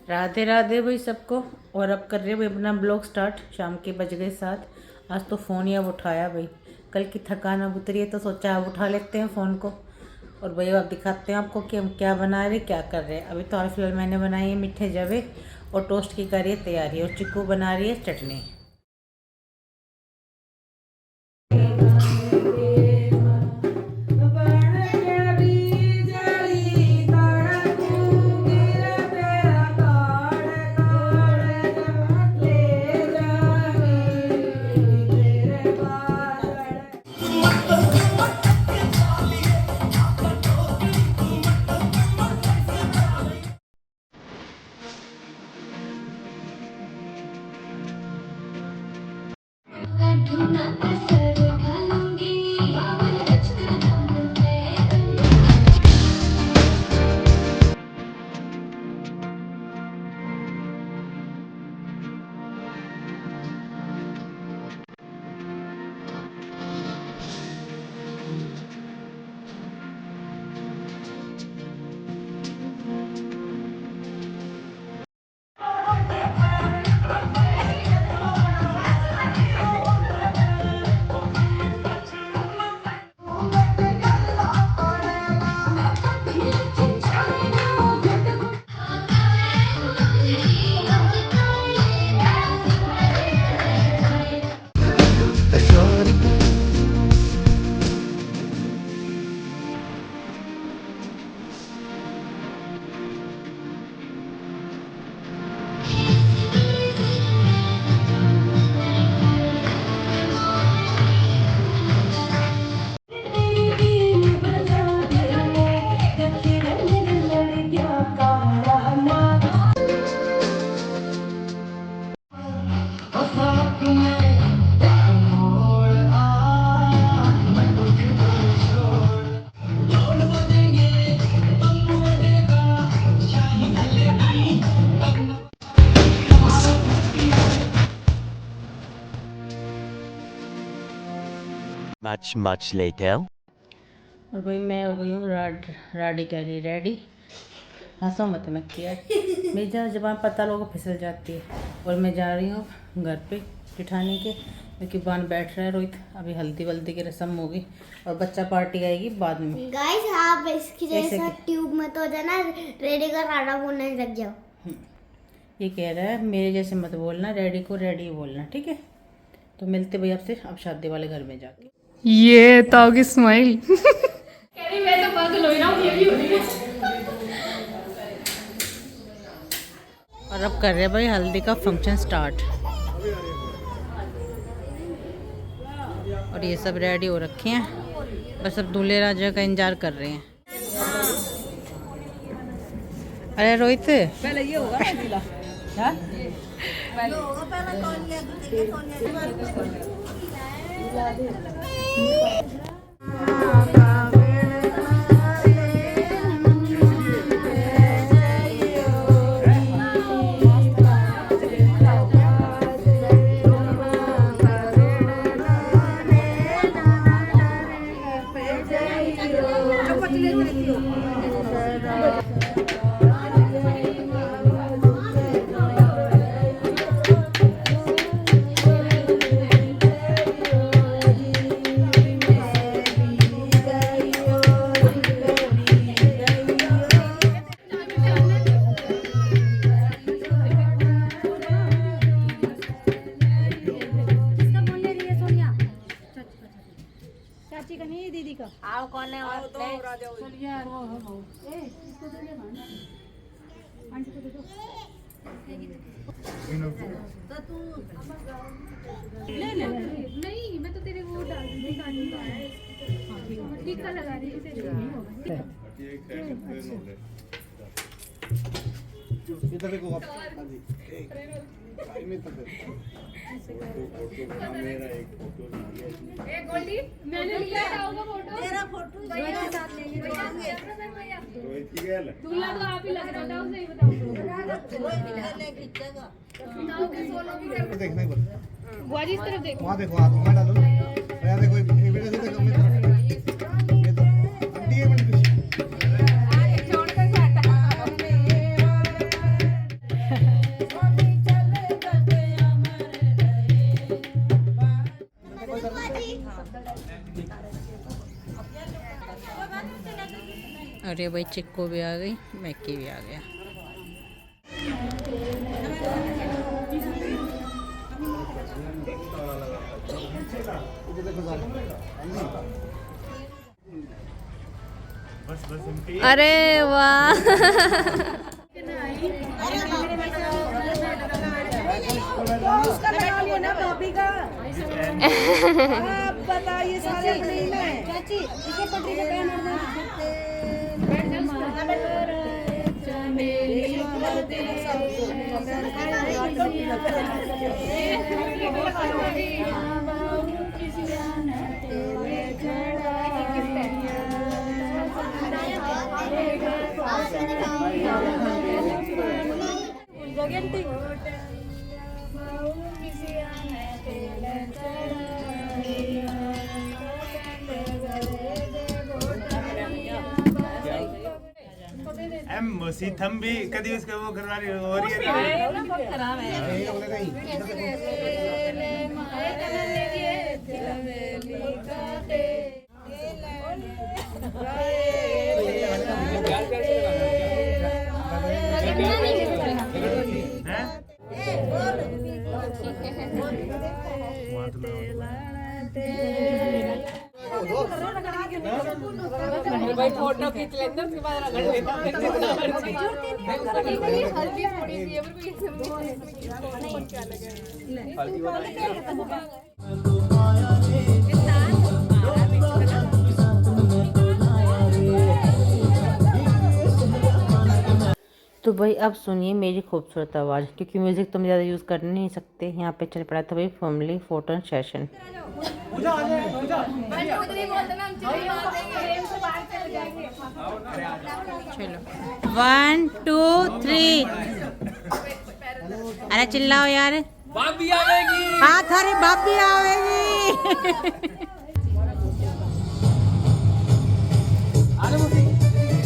राधे राधे भाई सबको। और अब कर रहे भाई अपना ब्लॉग स्टार्ट। शाम के बज गए 7। आज तो फ़ोन ही अब उठाया भाई, कल की थकान अब उतरी है तो सोचा अब उठा लेते हैं फ़ोन को। और भाई अब दिखाते हैं आपको कि हम क्या बना रहे क्या कर रहे हैं। अभी तो हाल फिलहाल मैंने बनाई है मीठे जवे और टोस्ट की करी है तैयारी, और चिक्कू बना रही है चटनी। Much later. और भाई मैं हो गई हूँ राडी कह रही रेडी। हंसो मत मैं किया मेरी जहाँ जबान पता लोगों को फिसल जाती है। और मैं जा रही हूँ घर पे जिठानी के, क्योंकि बान बैठ रहा है रोहित। अभी हल्दी वल्दी की रस्म होगी और बच्चा पार्टी आएगी बाद में। गाइस आप इसकी जैसा ट्यूब में तो जाना रेडी का राडा बोलने लग जाओ। ये कह रहा है मेरे जैसे मत बोलना, रेडी को रेडी बोलना, ठीक है। तो मिलते भाई आपसे अब शादी वाले घर में जाके। ये ताओ स्माइल मैं तो पागल हो रहा हूँ, ये भी हो रही है। और अब कर रहे हैं भाई हल्दी का फंक्शन स्टार्ट। और ये सब रेडी हो रखे हैं, बस अब दूल्हे राजा का इंतजार कर रहे हैं। अरे रोहित पहले ये होगा ना दूल्हा। हाँ? पहले होगा, पहले कौन आओ कौन है और तो ले ले नहीं, मैं तो तेरे वो डाल दूंगी गाने का टीका लगा रही हूँ। इधर देखो आप। हाँ जी टाइम में तक मेरा एक फोटो लिया। ए गोल्डी, मैंने लिया था वो फोटो। तेरा फोटो भैया के साथ ले लिया। रोहित की गया दूल्हा तो आप ही लग रहा था, सही बताओ। बताओ कि सोलो भी कर। देखना ही पड़ता। बुआ जी इस तरफ देखो। वहाँ देखो, हाथ वहाँ डालो ना। यहाँ देखो ये वीडियो से देखो मेरी तरफ। ये तो अंडी है मेरी। अरे भाई चिक्को भी आ गई, मैक्की भी आ गया। अरे वाह बताइए सारे नहीं में चाची इसे पटरी पे पैन मसी थम्बी कभी उसका वो करवा रही हो रही है। भाई फोटो खींच लेते उसके बाद रगड़ लेता हल्दी थोड़ी सी है तो भाई अब सुनिए मेरी खूबसूरत आवाज़, क्योंकि म्यूज़िक तो हम ज़्यादा यूज़ कर नहीं सकते। यहाँ पे चल पड़ा था भाई फैमिली फोटो सेशन। चलो 1 2 3। अरे चिल्लाओ यार, भाभी आवेगी। हाँ थारी भाभी आवेगी।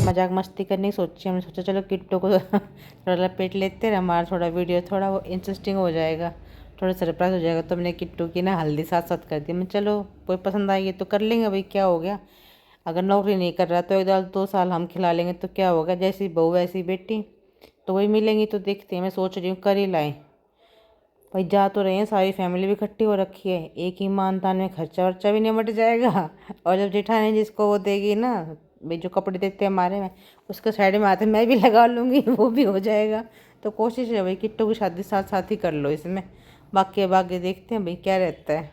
मजाक मस्ती करने की सोची, हमने सोचा चलो किट्टू को थोड़ा लपेट लेते हैं, हमारा थोड़ा वीडियो थोड़ा वो इंटरेस्टिंग हो जाएगा, थोड़ा सरप्राइज हो जाएगा। तो हमने किट्टू की ना हल्दी साथ साथ कर दी। मैं चलो कोई पसंद आएगी तो कर लेंगे भाई, क्या हो गया। अगर नौकरी नहीं कर रहा तो 1 साल हम खिला लेंगे तो क्या होगा। जैसी बहू वैसी बेटी, तो वही मिलेंगी तो देखते हैं। मैं सोच रही हूँ कर ही लाएँ भाई, जा तो रहे हैं, सारी फैमिली भी इकट्ठी हो रखी है। एक ही मानतान में खर्चा वर्चा भी निमट जाएगा, और जब जेठानी जिसको वो देगी ना भाई, जो कपड़े देते हैं हमारे में, उसके साइड में आते मैं भी लगा लूँगी, वो भी हो जाएगा। तो कोशिश है भाई किट्टू की शादी साथ साथ ही कर लो इसमें, बाकी देखते हैं भाई क्या रहता है।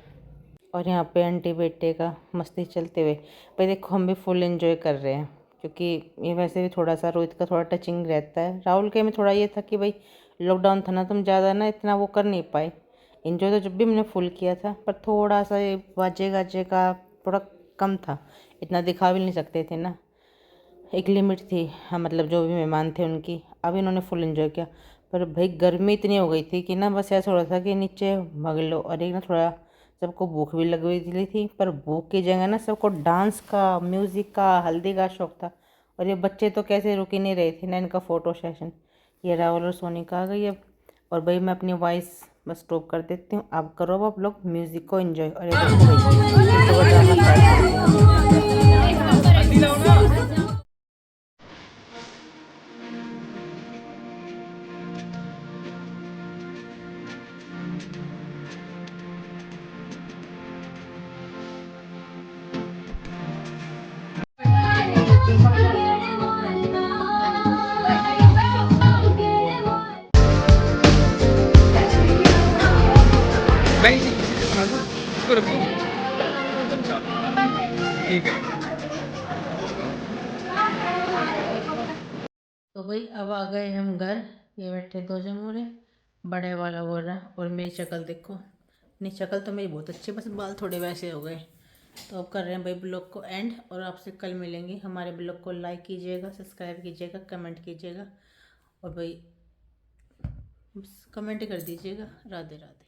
और यहाँ पे आंटी बेटे का मस्ती चलते हुए भाई देखो, हम भी फुल एंजॉय कर रहे हैं, क्योंकि ये वैसे भी थोड़ा सा रोहित का थोड़ा टचिंग रहता है। राहुल के में थोड़ा ये था कि भाई लॉकडाउन था ना, तुम ज़्यादा ना इतना वो कर नहीं पाए एंजॉय, तो जब भी हमने फुल किया था, पर थोड़ा सा ये बाजे गाजे का थोड़ा कम था, इतना दिखा भी नहीं सकते थे ना, एक लिमिट थी। हाँ मतलब जो भी मेहमान थे उनकी, अब इन्होंने फुल एंजॉय किया। पर भाई गर्मी इतनी हो गई थी कि ना बस ऐसा हो रहा था कि नीचे भाग लो। और एक ना थोड़ा सबको भूख भी लग गई थी, पर भूख की जगह ना सबको डांस का, म्यूज़िक का, हल्दी का शौक था। और ये बच्चे तो कैसे रुक ही नहीं रहे थे ना, इनका फ़ोटो सेशन। ये राहुल और सोनी का आ गई अब। और भाई मैं अपनी वॉइस बस स्टॉप कर देती हूँ, आप करो अब लोग म्यूज़िक को एंजॉय। और ये देखो भाई ठीक है। तो भाई अब आ गए हम घर। ये बैठे दो जमूरे, बड़े वाला बोल रहा है। और मेरी शक्ल देखो, अपनी शक्ल तो मेरी बहुत अच्छी, बस बाल थोड़े वैसे हो गए। तो अब कर रहे हैं भाई ब्लॉग को एंड, और आपसे कल मिलेंगे। हमारे ब्लॉग को लाइक कीजिएगा, सब्सक्राइब कीजिएगा, कमेंट कीजिएगा, और भाई कमेंट कर दीजिएगा। राधे राधे।